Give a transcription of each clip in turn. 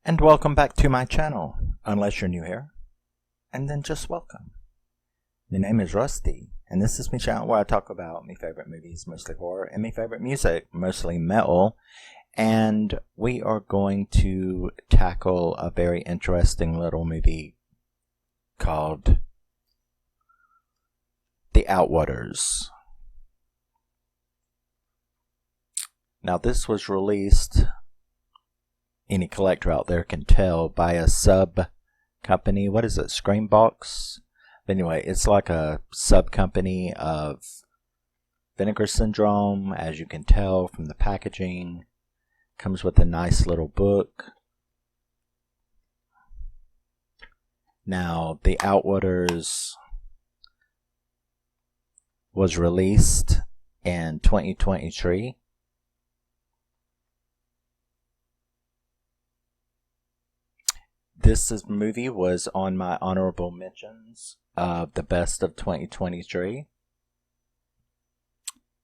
And welcome back to my channel, unless you're new here, and then just welcome. My name is Rusty, and this is my channel where I talk about my favorite movies, mostly horror, and my favorite music, mostly metal, and we are going to tackle a very interesting little movie called The Outwaters. Now this was released, any collector out there can tell, by a sub company. What is it? Screambox? Anyway, it's like a sub company of Vinegar Syndrome, as you can tell from the packaging. Comes with a nice little book. Now, The Outwaters was released in 2023. This movie was on my honorable mentions of the best of 2023.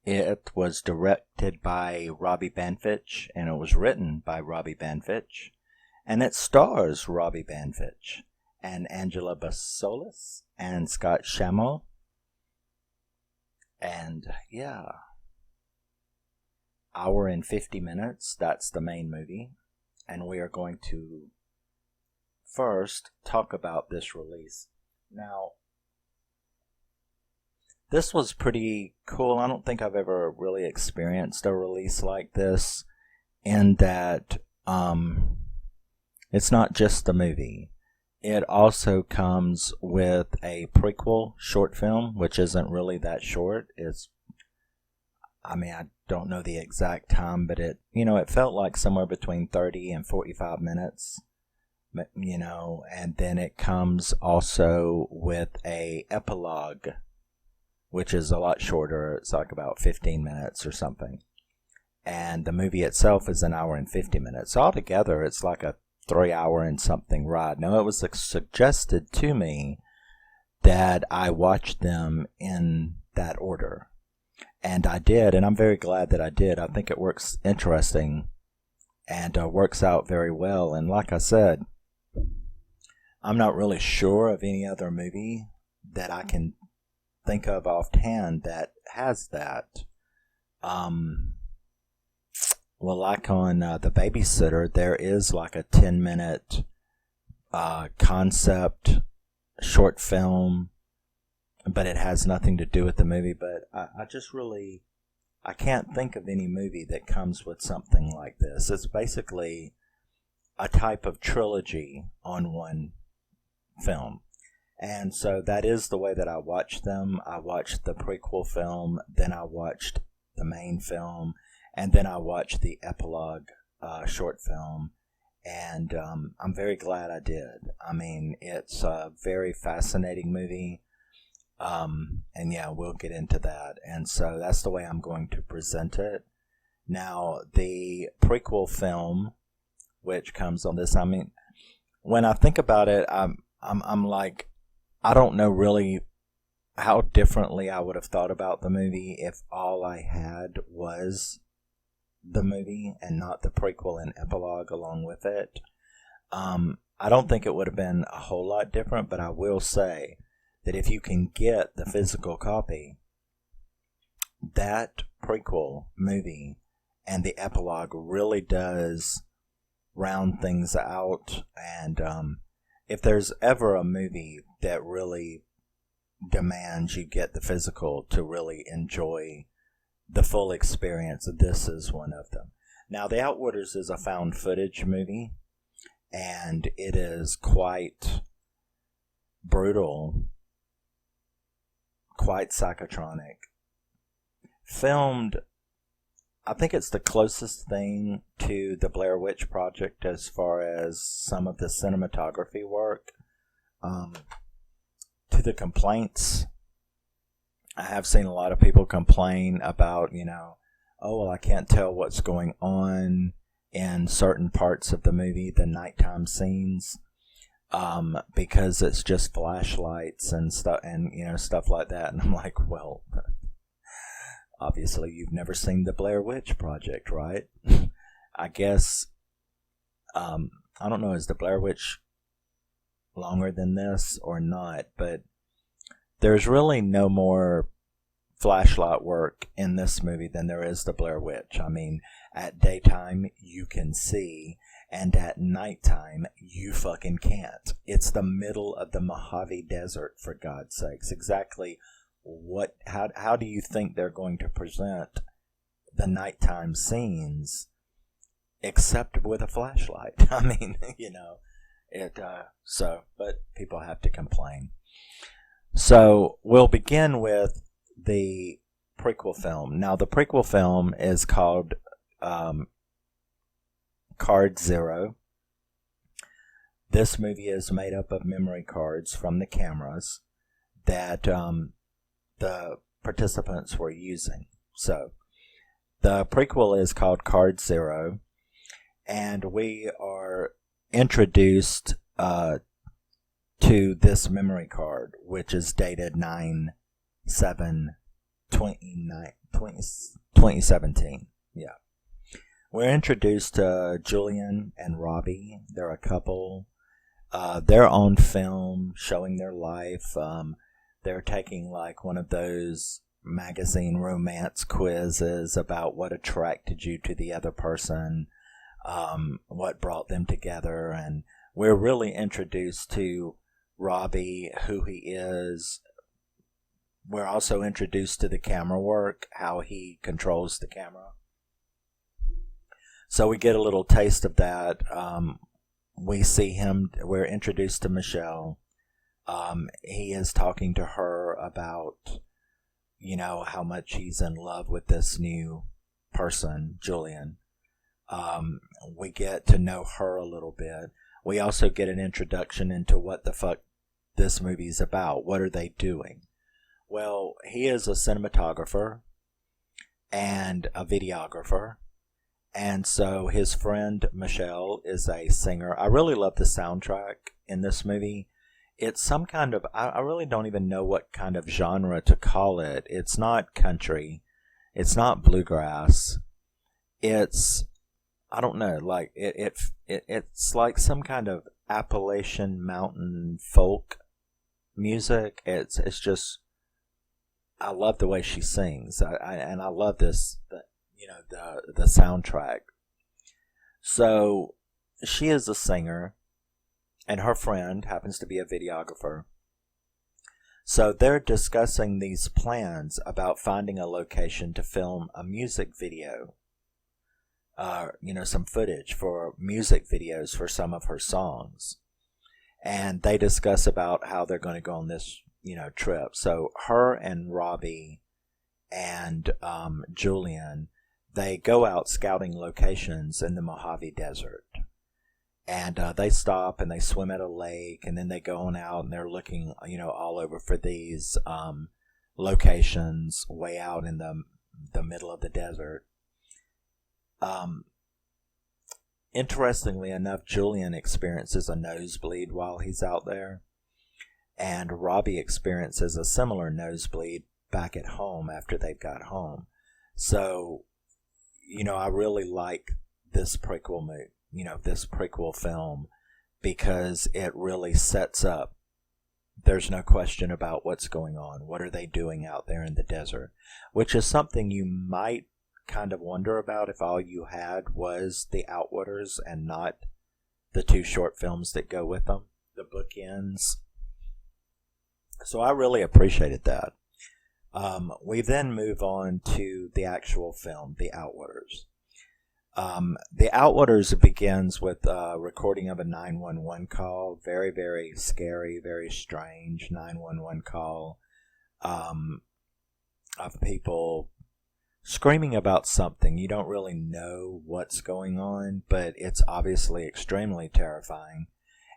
It was directed by Robbie Banfitch, and it was written by Robbie Banfitch, and it stars Robbie Banfitch and Angela Basolis and Scott Schamell. And yeah, hour and 50 minutes, that's the main movie, and we are going to first talk about this release. Now, this was pretty cool. I don't think I've ever really experienced a release like this, in that it's not just the movie. It also comes with a prequel short film, which isn't really that short. I don't know the exact time, but it felt like somewhere between 30 and 45 minutes. And then it comes also with a epilogue, which is a lot shorter. It's like about 15 minutes or something. And the movie itself is an hour and 50 minutes. Altogether, it's like a 3-hour and something ride. Now, it was suggested to me that I watch them in that order. And I did, and I'm very glad that I did. I think it works interesting and works out very well. And like I said, I'm not really sure of any other movie that I can think of offhand that has that. Well, like on The Babysitter, there is like a 10-minute concept short film, but it has nothing to do with the movie. But I can't think of any movie that comes with something like this. It's basically a type of trilogy on one film. And so that is the way that I watched them. I watched the prequel film, then I watched the main film, and then I watched the epilogue short film. And I'm very glad I did. It's a very fascinating movie. And yeah, we'll get into that. And so that's the way I'm going to present it. Now, the prequel film, which comes on this, when I think about it, I'm like, I don't know really how differently I would have thought about the movie if all I had was the movie and not the prequel and epilogue along with it. I don't think it would have been a whole lot different, but I will say that if you can get the physical copy, that prequel movie and the epilogue really does round things out. And if there's ever a movie that really demands you get the physical to really enjoy the full experience, this is one of them. Now, The Outwaters is a found footage movie, and it is quite brutal, quite psychotronic. Filmed, I think it's the closest thing to the Blair Witch Project as far as some of the cinematography work. To the complaints, I have seen a lot of people complain about, oh, well, I can't tell what's going on in certain parts of the movie, the nighttime scenes, because it's just flashlights and stuff, and stuff like that. And I'm like, well, obviously you've never seen the Blair Witch Project, right? I guess I don't know, is the Blair Witch longer than this or not, but there's really no more flashlight work in this movie than there is the Blair Witch. I mean, at daytime you can see, and at nighttime you fucking can't. It's the middle of the Mojave Desert, for God's sakes. Exactly how do you think they're going to present the nighttime scenes except with a flashlight? I mean, but people have to complain. So we'll begin with the prequel film. Now, the prequel film is called Card Zero. This movie is made up of memory cards from the cameras that the participants were using. So the prequel is called Card Zero, and we are introduced to this memory card, which is dated 9/7/2017. Yeah. We're introduced to Julian and Robbie. They're a couple. They're on film showing their life. They're taking like one of those magazine romance quizzes about what attracted you to the other person, what brought them together, and we're really introduced to Robbie, who he is. We're also introduced to the camera work, how he controls the camera. So we get a little taste of that. We see him, we're introduced to Michelle. He is talking to her about, how much he's in love with this new person, Julian. We get to know her a little bit. We also get an introduction into what the fuck this movie's about. What are they doing? Well, he is a cinematographer and a videographer. And so his friend Michelle is a singer. I really love the soundtrack in this movie. It's some kind of, I really don't even know what kind of genre to call it. It's not country. It's not bluegrass. It's, I don't know, like it's like some kind of Appalachian mountain folk music. It's just, I love the way she sings. And I love this, the soundtrack. So she is a singer, and her friend happens to be a videographer. So they're discussing these plans about finding a location to film a music video. Some footage for music videos for some of her songs. And they discuss about how they're going to go on this, trip. So her and Robbie and Julian, they go out scouting locations in the Mojave Desert. And they stop and they swim at a lake, and then they go on out and they're looking, all over for these locations way out in the middle of the desert. Interestingly enough, Julian experiences a nosebleed while he's out there, and Robbie experiences a similar nosebleed back at home after they've got home. So, I really like this prequel movie, this prequel film, because it really sets up. There's no question about what's going on. What are they doing out there in the desert? Which is something you might kind of wonder about if all you had was the Outwaters and not the two short films that go with them, the bookends. So I really appreciated that. We then move on to the actual film, The Outwaters. The Outwaters begins with a recording of a 911 call. Very, very scary, very strange 911 call of people screaming about something. You don't really know what's going on, but it's obviously extremely terrifying.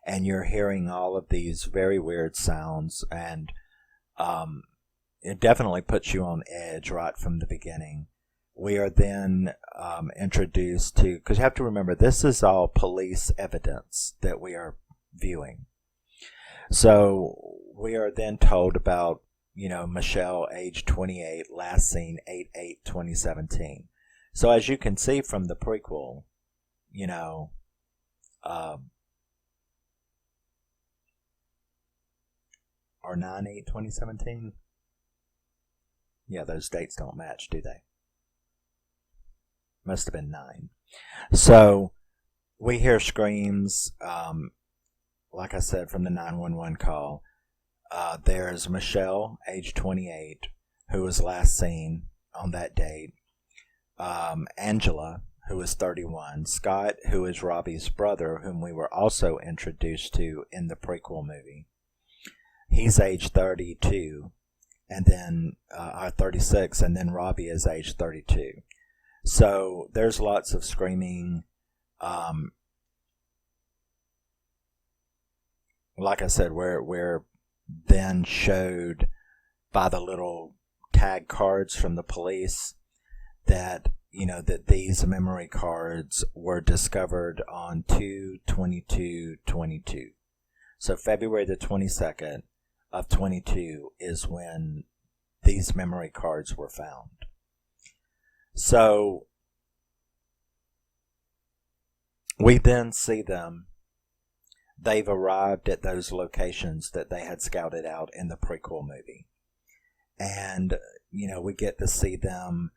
And you're hearing all of these very weird sounds, and it definitely puts you on edge right from the beginning. We are then introduced to, because you have to remember, this is all police evidence that we are viewing. So we are then told about, Michelle, age 28, last seen 8/8/2017. So as you can see from the prequel, or 9/8/2017. Yeah, those dates don't match, do they? Must have been 9. So we hear screams, like I said, from the 911 call. There's Michelle, age 28, who was last seen on that date. Angela, who is 31. Scott, who is Robbie's brother, whom we were also introduced to in the prequel movie. He's age 32, and then 36, and then Robbie is age 32. So there's lots of screaming. Like I said, we're then showed by the little tag cards from the police that, that these memory cards were discovered on 2/22/22. So February the 22nd of 22 is when these memory cards were found. So we then see them. They've arrived at those locations that they had scouted out in the prequel movie. And, we get to see them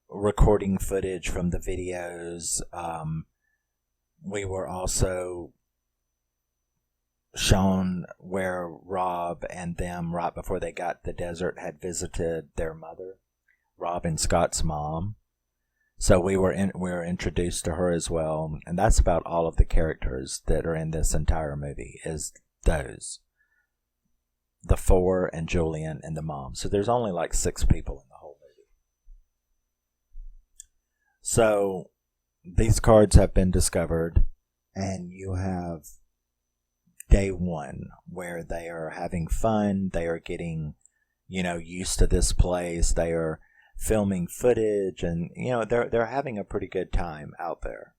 recording footage from the videos. We were also shown where Rob and them, right before they got to the desert, had visited their mother, Rob and Scott's mom. So we were introduced to her as well, and that's about all of the characters that are in this entire movie, is those. The 4 and Julian and the mom. So there's only like 6 people in the whole movie. So these cards have been discovered, and you have day 1 where they are having fun, they are getting, used to this place, they are filming footage, and they're having a pretty good time out there.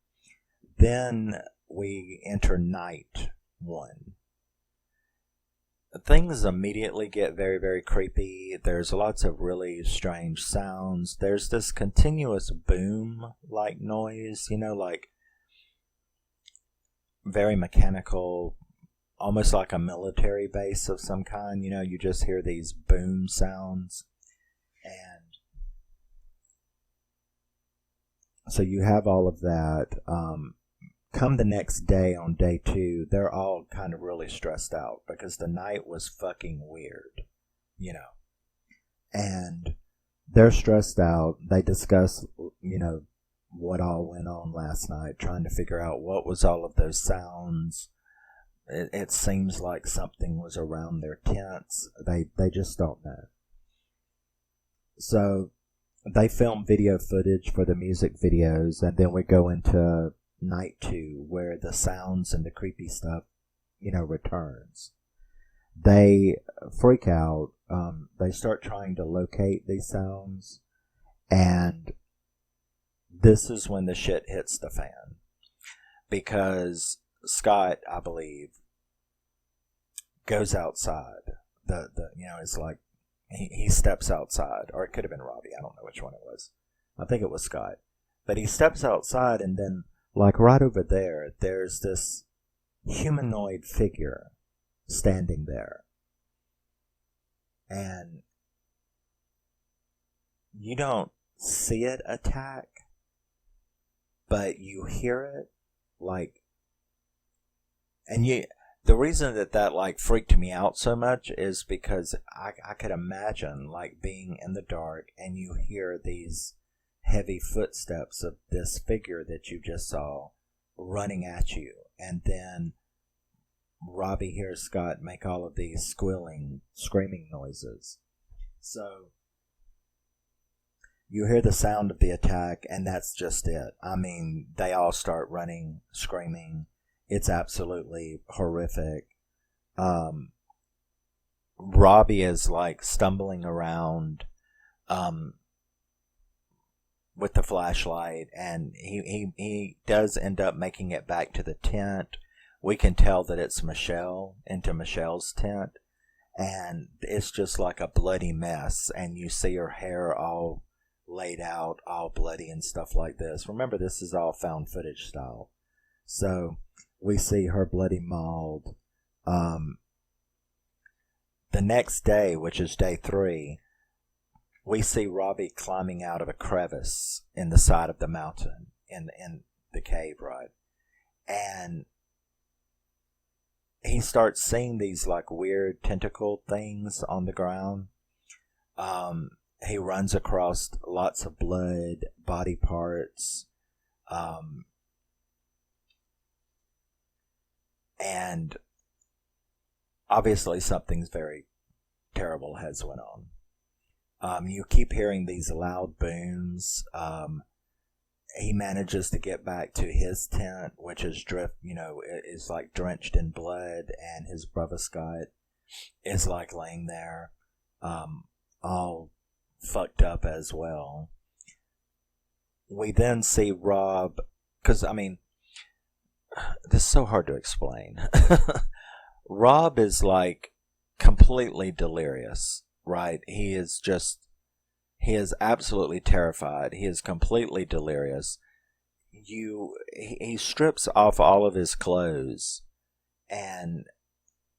Then we enter night 1. Things immediately get very, very creepy. There's lots of really strange sounds. There's this continuous boom like noise, like very mechanical, almost like a military base of some kind. You just hear these boom sounds. And so you have all of that. Come the next day, on day 2, they're all kind of really stressed out because the night was fucking weird, And they're stressed out. They discuss, what all went on last night, trying to figure out what was all of those sounds. It seems like something was around their tents. They just don't know. So they film video footage for the music videos, and then we go into night 2 where the sounds and the creepy stuff, returns. They freak out. They start trying to locate these sounds, and this is when the shit hits the fan. Because Scott, I believe, goes outside. It's like he steps outside, or it could have been Robbie. I don't know which one it was. I think it was Scott. But he steps outside, and then, like right over there, there's this humanoid figure standing there. And you don't see it attack, but you hear it, the reason that freaked me out so much is because I could imagine being in the dark and you hear these heavy footsteps of this figure that you just saw running at you, and then Robbie hears Scott make all of these squealing, screaming noises. So you hear the sound of the attack, and that's just it. I mean, they all start running, screaming. It's absolutely horrific. Robbie is stumbling around with the flashlight, and he does end up making it back to the tent. We can tell that it's into Michelle's tent, and it's just like a bloody mess, and you see her hair all laid out, all bloody and stuff like this. Remember, this is all found footage style. So we see her bloody mauled. The next day, which is day 3, we see Robbie climbing out of a crevice in the side of the mountain in the cave, right? And he starts seeing these like weird tentacle things on the ground. He runs across lots of blood, body parts, and obviously something's very terrible has went on. You keep hearing these loud booms. He manages to get back to his tent, which is is like drenched in blood, and his brother Scott is like laying there, all fucked up as well. We then see Rob, because I mean, this is so hard to explain. Rob is like completely delirious, right? He is absolutely terrified. He is completely delirious. He strips off all of his clothes and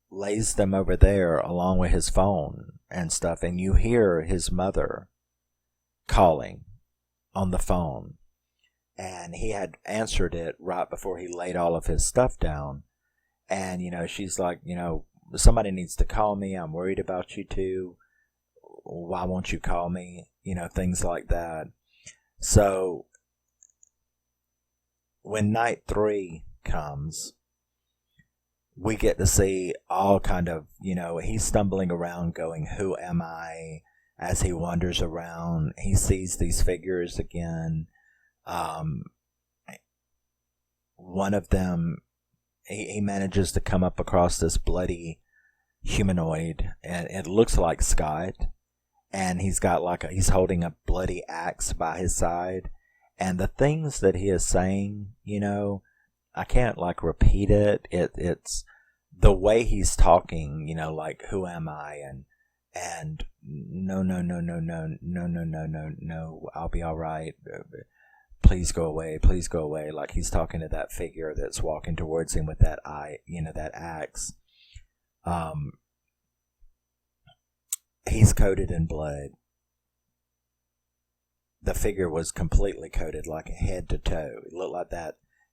lays them over there along with his phone and stuff, and you hear his mother calling on the phone, and he had answered it right before he laid all of his stuff down. And she's like, somebody needs to call me, I'm worried about you too, why won't you call me, things like that. So when night 3 comes, we get to see all kind of, he's stumbling around going, who am I? As he wanders around, he sees these figures again. One of them, he manages to come up across this bloody humanoid, and it looks like Scott. And he's got he's holding a bloody axe by his side. And the things that he is saying, I can't repeat it. It's the way he's talking, like, who am I? And no, I'll be all right. Please go away. Like he's talking to that figure that's walking towards him with that that axe. He's coated in blood. The figure was completely coated, like head to toe. It looked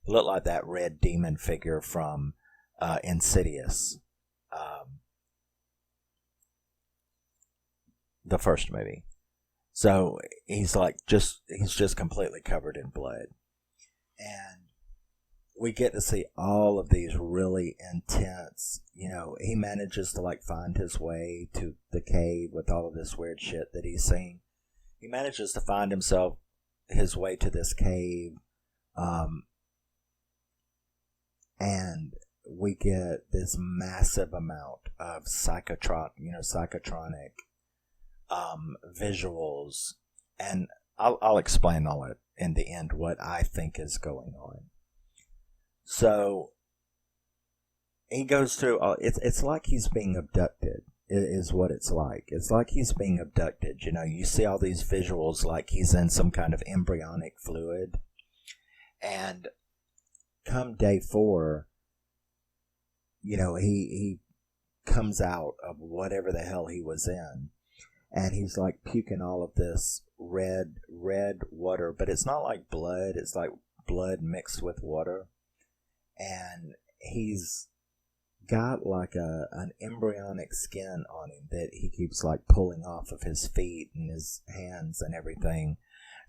like that red demon figure from Insidious, the first movie. So he's just completely covered in blood, and we get to see all of these really intense. He manages to find his way to the cave with all of this weird shit that he's seen. He manages to find his way to this cave, and we get this massive amount of psychotronic visuals, and I'll explain all it in the end what I think is going on. So he goes through. It's like he's being abducted. Is what it's like. It's like he's being abducted. You see all these visuals like he's in some kind of embryonic fluid. And come day 4, he comes out of whatever the hell he was in, and he's like puking all of this red water, but it's not like blood. It's like blood mixed with water, and he's got an embryonic skin on him that he keeps pulling off of his feet and his hands and everything.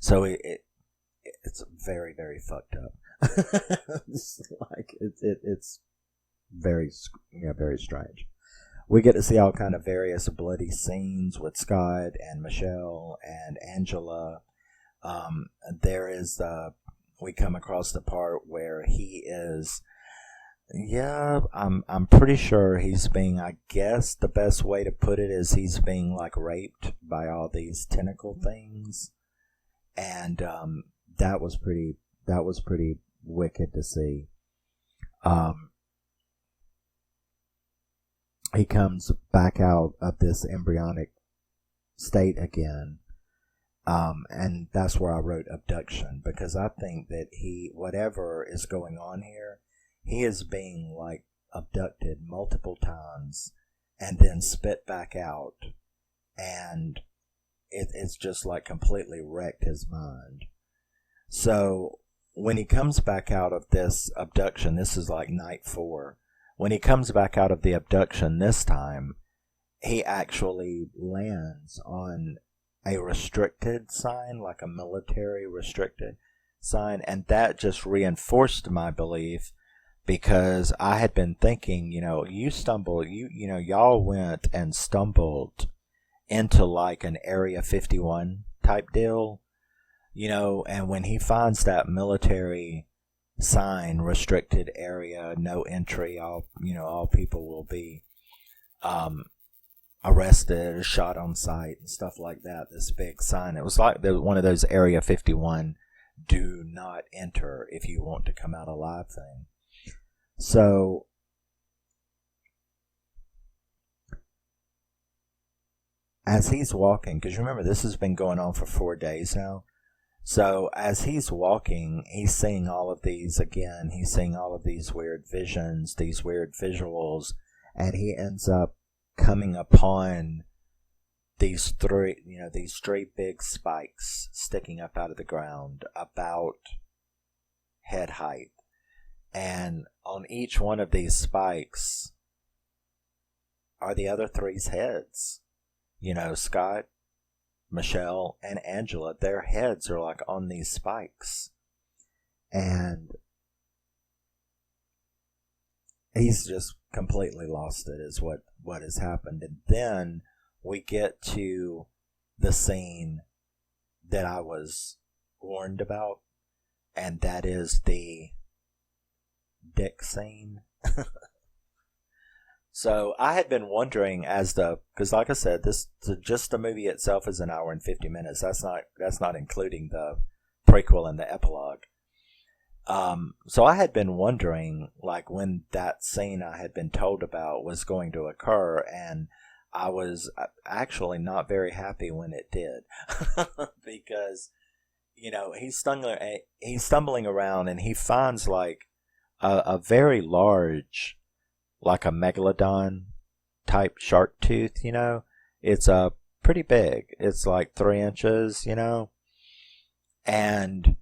So it's very, very fucked up. It's very, very strange. We get to see all kind of various bloody scenes with Scott and Michelle and Angela. There is we come across the part where he is. Yeah, I'm pretty sure he's being, I guess the best way to put it is he's being raped by all these tentacle things. And that was pretty wicked to see. He comes back out of this embryonic state again. And that's where I wrote abduction, because I think that whatever is going on here, he is being like abducted multiple times and then spit back out, and it's just like completely wrecked his mind. So when he comes back out of this abduction, this is like night 4. When he comes back out of the abduction this time, he actually lands on a restricted sign, like a military restricted sign, and that just reinforced my belief, because I had been thinking, y'all went and stumbled into like an Area 51 type deal, and when he finds that military sign, restricted area, no entry, all people will be arrested or shot on sight and stuff like that, this big sign. It was like one of those Area 51 do not enter if you want to come out alive thing. So as he's walking, because remember this has been going on for 4 days now, so as he's walking, he's seeing all of these again. He's seeing all of these weird visions, these weird visuals, and he ends up coming upon these three big spikes sticking up out of the ground about head height. And on each one of these spikes are the other three's heads. Scott, Michelle, and Angela, their heads are like on these spikes. And he's just completely lost it, is what has happened. And then we get to the scene that I was warned about, and that is the dick scene. So I had been wondering because like I said, just the movie itself is an hour and 50 minutes. That's not including the prequel and the epilogue. So I had been wondering, like, when that scene I had been told about was going to occur, and I was actually not very happy when it did, because he's stumbling around and he finds like a very large, like a megalodon type shark tooth. It's pretty big. It's like 3 inches, and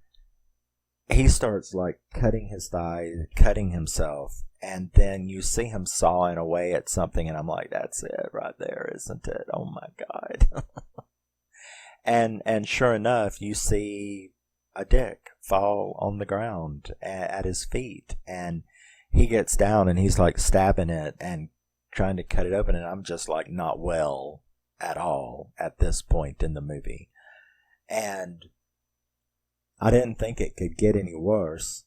he starts like cutting his thigh, cutting himself, and then you see him sawing away at something, and I'm like, that's it right there, isn't it? Oh my God. and sure enough, you see a dick fall on the ground at his feet, and he gets down and he's like stabbing it and trying to cut it open, and I'm just like not well at all at this point in the movie. And I didn't think it could get any worse.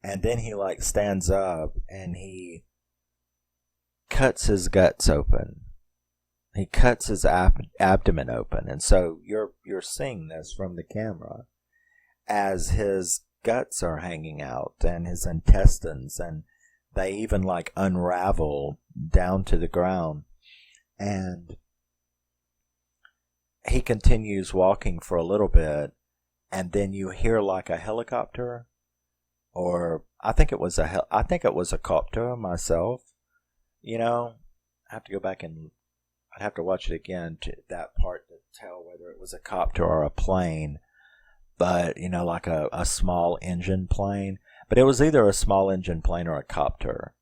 And then he like stands up and he cuts his guts open. He cuts his abdomen open. And so you're seeing this from the camera as his guts are hanging out and his intestines, and they even like unravel down to the ground. And he continues walking for a little bit, and then you hear like a helicopter, or I think it was a copter myself. I have to go back and I'd have to watch it again to that part to tell whether it was a copter or a plane. But like a small engine plane. But it was either a small engine plane or a copter.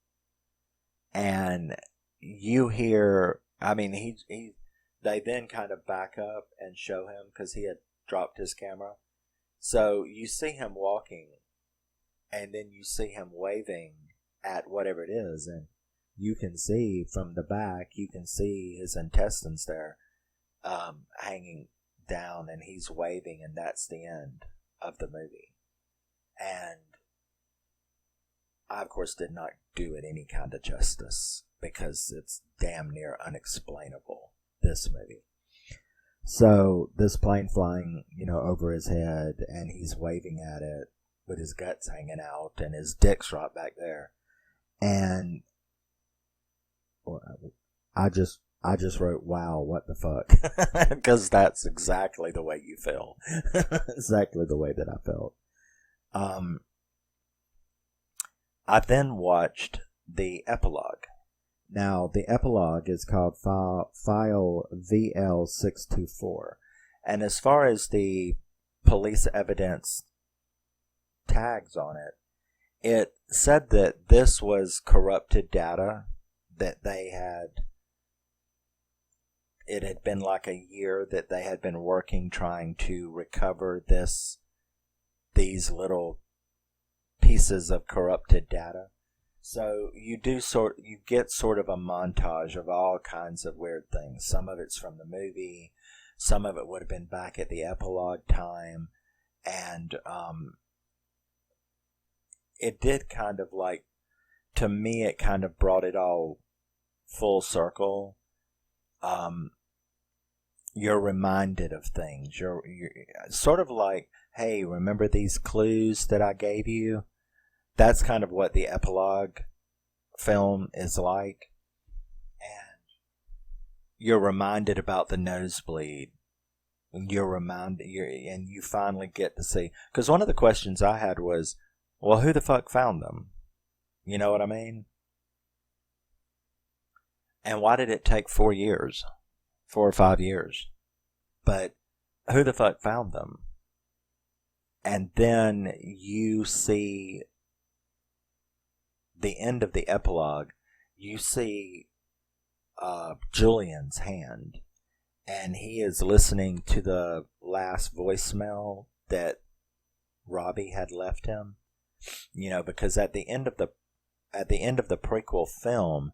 And you hear, they then kind of back up and show him, because he had dropped his camera. So you see him walking, and then you see him waving at whatever it is, and you can see from the back, you can see his intestines there hanging down, and he's waving, and that's the end of the movie. And I, of course, did not do it any kind of justice, because it's damn near unexplainable, this movie. So this plane flying, over his head, and he's waving at it with his guts hanging out and his dick's right back there. And I just wrote, wow, what the fuck? Because that's exactly the way you feel. Exactly the way that I felt. I then watched the epilogue. Now, the epilogue is called File VL624. And as far as the police evidence tags on it, it said that this was corrupted data that they had. It had been like a year that they had been working trying to recover these little pieces of corrupted data. So you get sort of a montage of all kinds of weird things. Some of it's from the movie, some of it would have been back at the epilogue time, and it did kind of like, to me, it kind of brought it all full circle. You're reminded of things. You're sort of like, hey, remember these clues that I gave you? That's kind of what the epilogue film is like. And you're reminded about the nosebleed. And you finally get to see. Because one of the questions I had was, well, who the fuck found them? You know what I mean? And why did it take 4 years? 4 or 5 years? But who the fuck found them? And then you see the end of the epilogue. You see Julian's hand, and he is listening to the last voicemail that Robbie had left him. You know, because at the end of the prequel film,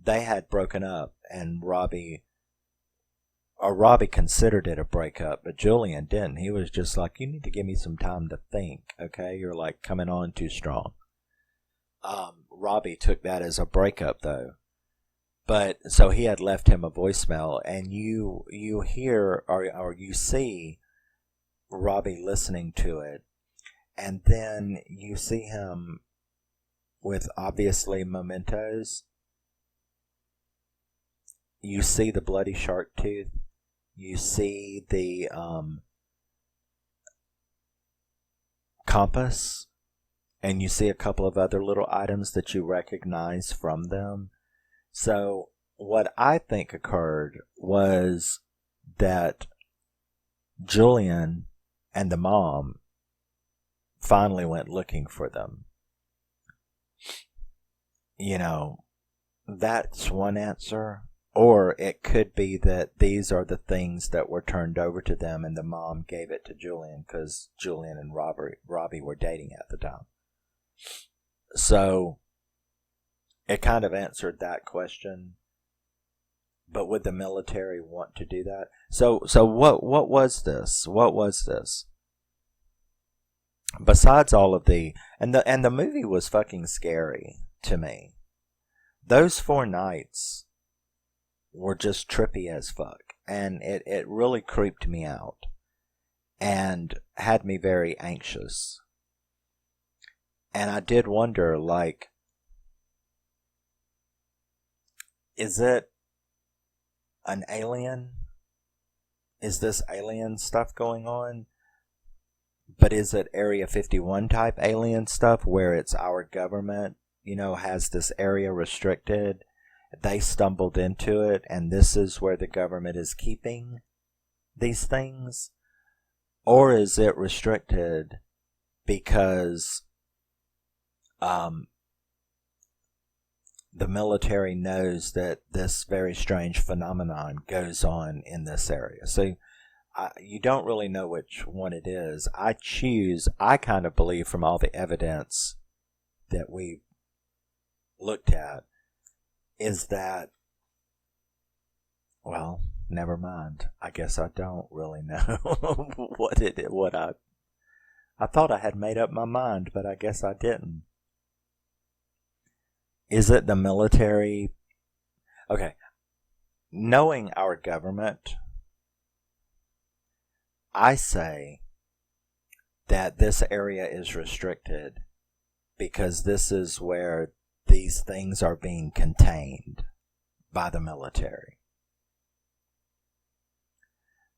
they had broken up, and Robbie considered it a breakup, but Julian didn't. He was just like, you need to give me some time to think, okay? You're like coming on too strong. Robbie took that as a breakup, though. But so he had left him a voicemail, and you hear or you see Robbie listening to it, and then you see him with obviously mementos. You see the bloody shark tooth. You see the compass, and you see a couple of other little items that you recognize from them. So what I think occurred was that Julian and the mom finally went looking for them. You know, that's one answer. Or it could be that these are the things that were turned over to them, and the mom gave it to Julian because Julian and Robbie were dating at the time. So it kind of answered that question. But would the military want to do that? So what was this? What was this? Besides all of the movie was fucking scary to me. Those 4 nights were just trippy as fuck, and it really creeped me out and had me very anxious. And I did wonder, like, is it an alien? Is this alien stuff going on? But is it Area 51 type alien stuff where it's our government, you know, has this area restricted? They stumbled into it, and this is where the government is keeping these things? Or is it restricted because the military knows that this very strange phenomenon goes on in this area? So you don't really know which one it is. I kind of believe from all the evidence that we looked at, is that, well, never mind. I guess I don't really know I thought I had made up my mind, but I guess I didn't. Is it the military? Okay. Knowing our government, I say that this area is restricted because this is where these things are being contained by the military.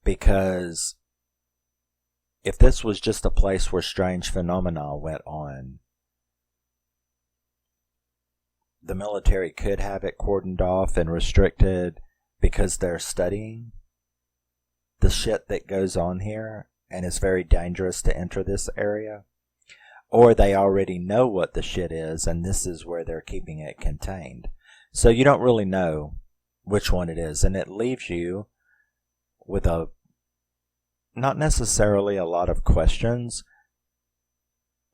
Because if this was just a place where strange phenomena went on, the military could have it cordoned off and restricted because they're studying the shit that goes on here and it's very dangerous to enter this area. Or they already know what the shit is and this is where they're keeping it contained. So you don't really know which one it is. And it leaves you with not necessarily a lot of questions,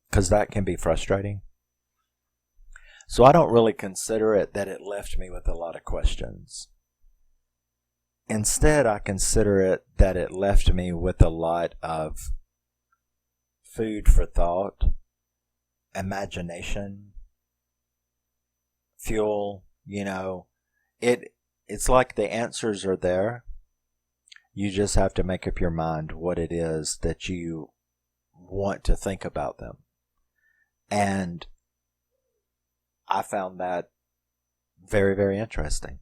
because that can be frustrating. So I don't really consider it that it left me with a lot of questions. Instead, I consider it that it left me with a lot of food for thought, imagination, fuel, it's like the answers are there. You just have to make up your mind what it is that you want to think about them. And I found that very, very interesting.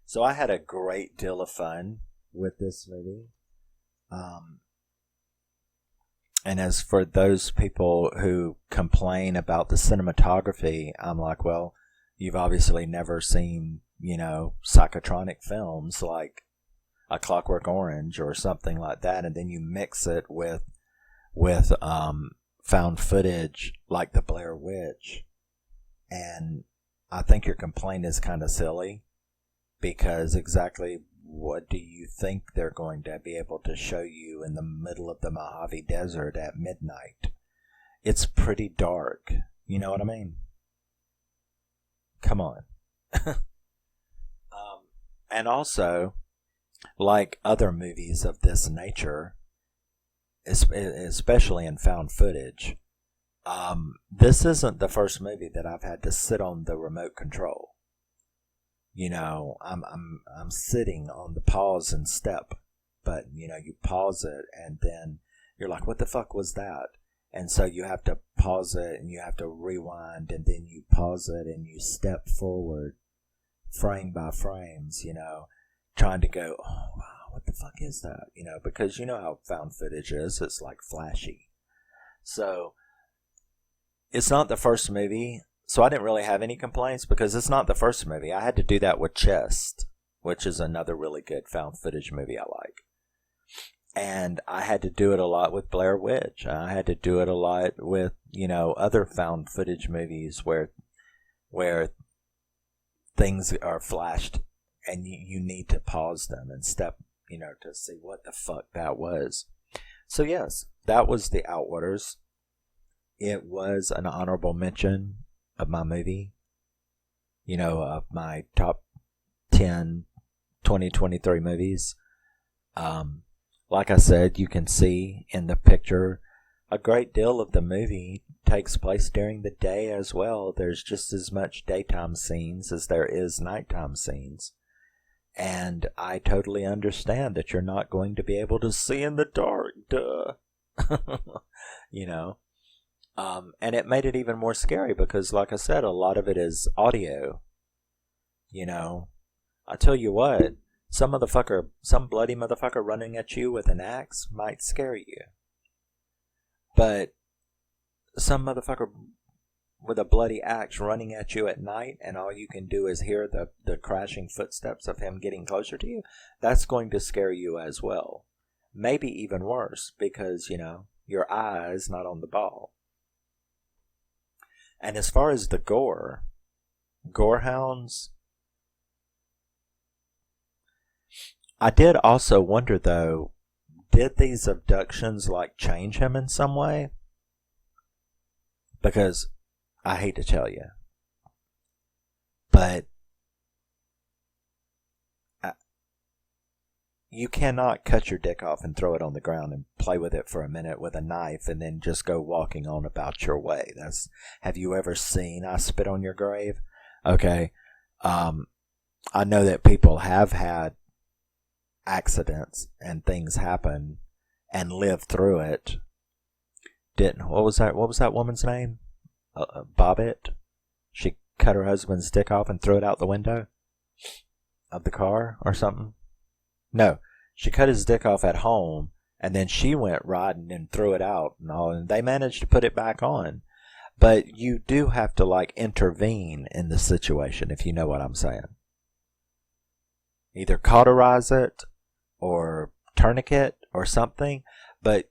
So I had a great deal of fun with this movie. And as for those people who complain about the cinematography, I'm like, well, you've obviously never seen, Psychotronic films like A Clockwork Orange or something like that, and then you mix it with found footage like the Blair Witch, and I think your complaint is kind of silly, because exactly what do you think they're going to be able to show you in the middle of the Mojave Desert at midnight? It's pretty dark. You know what I mean? Come on. And also, like other movies of this nature, especially in found footage, this isn't the first movie that I've had to sit on the remote control. I'm sitting on the pause and step button. You pause it and then you're like, what the fuck was that? And so you have to pause it and you have to rewind and then you pause it and you step forward frame by frames, trying to go, oh, wow, what the fuck is that? Because you know how found footage is. It's like flashy. So it's not the first movie. So I didn't really have any complaints because it's not the first movie. I had to do that with Chest, which is another really good found footage movie I like. And I had to do it a lot with Blair Witch. I had to do it a lot with, other found footage movies where things are flashed and you need to pause them and step, to see what the fuck that was. So yes, that was The Outwaters. It was an honorable mention of my movie, of my top 10 2023 movies. Like I said, you can see in the picture a great deal of the movie takes place during the day as well. There's just as much daytime scenes as there is nighttime scenes. And I totally understand that you're not going to be able to see in the dark, duh. And it made it even more scary because, like I said, a lot of it is audio. I tell you what, some bloody motherfucker running at you with an axe might scare you. But some motherfucker with a bloody axe running at you at night and all you can do is hear the crashing footsteps of him getting closer to you, that's going to scare you as well. Maybe even worse because, your eye is not on the ball. And as far as the gorehounds, I did also wonder though, did these abductions change him in some way? Because I hate to tell you, but you cannot cut your dick off and throw it on the ground and play with it for a minute with a knife and then just go walking on about your way. Have you ever seen I Spit on Your Grave? Okay. I know that people have had accidents and things happen and live through it. What was that woman's name? Bobbitt? She cut her husband's dick off and threw it out the window of the car or something? No, she cut his dick off at home and then she went riding and threw it out and all, and they managed to put it back on. But you do have to, like, intervene in the situation, if you know what I'm saying. Either cauterize it or tourniquet or something. But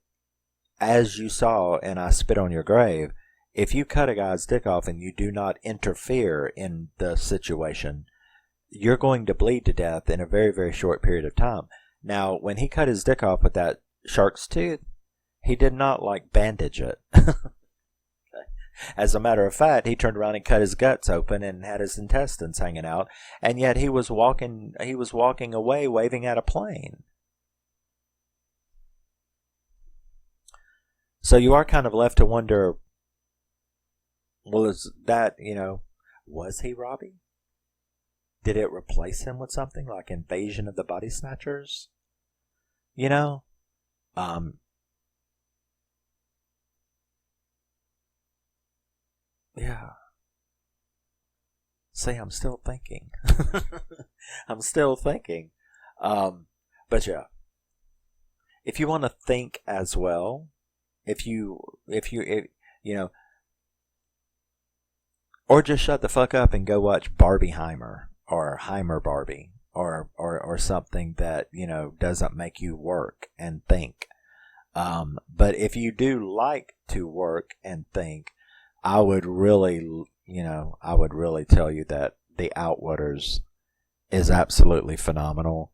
as you saw in I Spit on Your Grave, if you cut a guy's dick off and you do not interfere in the situation, you're going to bleed to death in a very, very short period of time. Now, when he cut his dick off with that shark's tooth, he did not, like, bandage it. As a matter of fact, he turned around and cut his guts open and had his intestines hanging out, and yet he was walking away waving at a plane. So you are kind of left to wonder, well, is that, was he Robbie? Did it replace him with something like Invasion of the Body Snatchers? Yeah. See, I'm still thinking. I'm still thinking. But yeah. If you want to think as well, if you or just shut the fuck up and go watch Barbieheimer or Heimer Barbie or something that, doesn't make you work and think. But if you do like to work and think, I would really tell you that The Outwaters is absolutely phenomenal.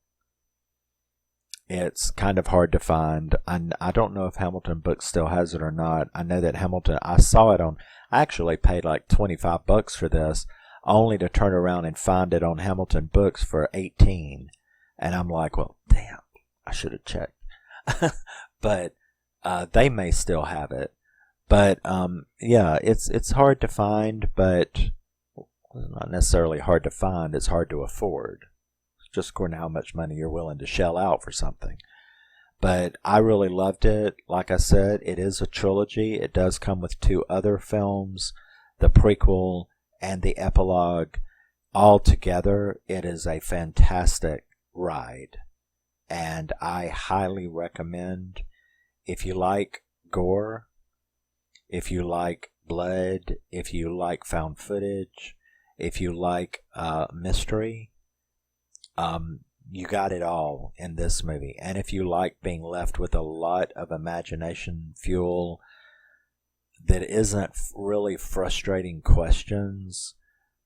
It's kind of hard to find. I don't know if Hamilton Books still has it or not. I know that Hamilton, I saw it I actually paid like $25 for this, only to turn around and find it on Hamilton Books for $18. And I'm like, well, damn, I should have checked. But they may still have it. But yeah, it's hard to find, but not necessarily hard to find. It's hard to afford. It's just according to how much money you're willing to shell out for something. But I really loved it. Like I said, it is a trilogy. It does come with 2 other films, the prequel and the epilogue. All together, it is a fantastic ride. And I highly recommend, if you like gore, if you like blood, if you like found footage, if you like mystery, you got it all in this movie. And if you like being left with a lot of imagination fuel that isn't really frustrating questions,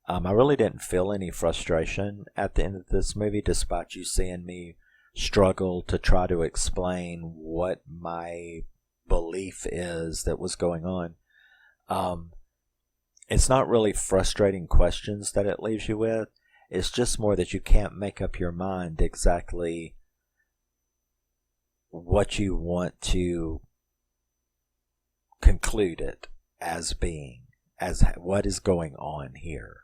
I really didn't feel any frustration at the end of this movie, despite you seeing me struggle to try to explain what my belief is that was going on. It's not really frustrating questions that it leaves you with. It's just more that you can't make up your mind exactly what you want to conclude it as being, as what is going on here.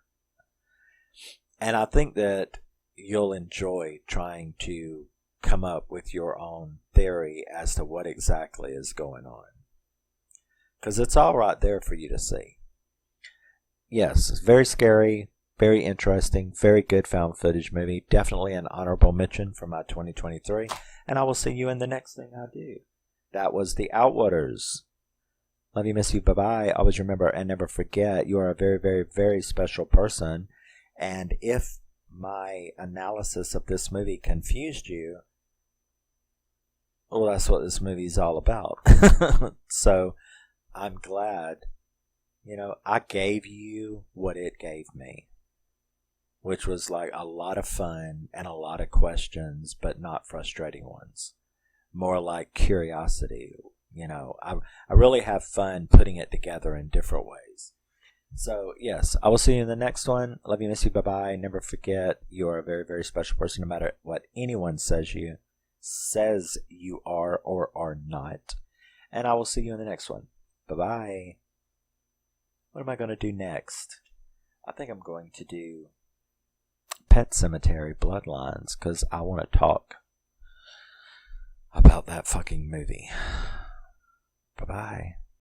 And I think that you'll enjoy trying to come up with your own theory as to what exactly is going on. Because it's all right there for you to see. Yes, it's very scary, very interesting, very good found footage movie. Definitely an honorable mention for my 2023. And I will see you in the next thing I do. That was The Outwaters. Love you, miss you, bye-bye. Always remember and never forget, you are a very, very, very special person. And if my analysis of this movie confused you, well, that's what this movie is all about. So, I'm glad, I gave you what it gave me, which was like a lot of fun and a lot of questions, but not frustrating ones. More like curiosity, I really have fun putting it together in different ways. So, yes, I will see you in the next one. Love you, miss you, bye-bye. Never forget, you are a very, very special person, no matter what anyone says you are or are not. And I will see you in the next one. Bye-bye. What am I going to do next? I think I'm going to do Pet Cemetery Bloodlines, because I want to talk about that fucking movie. Bye-bye.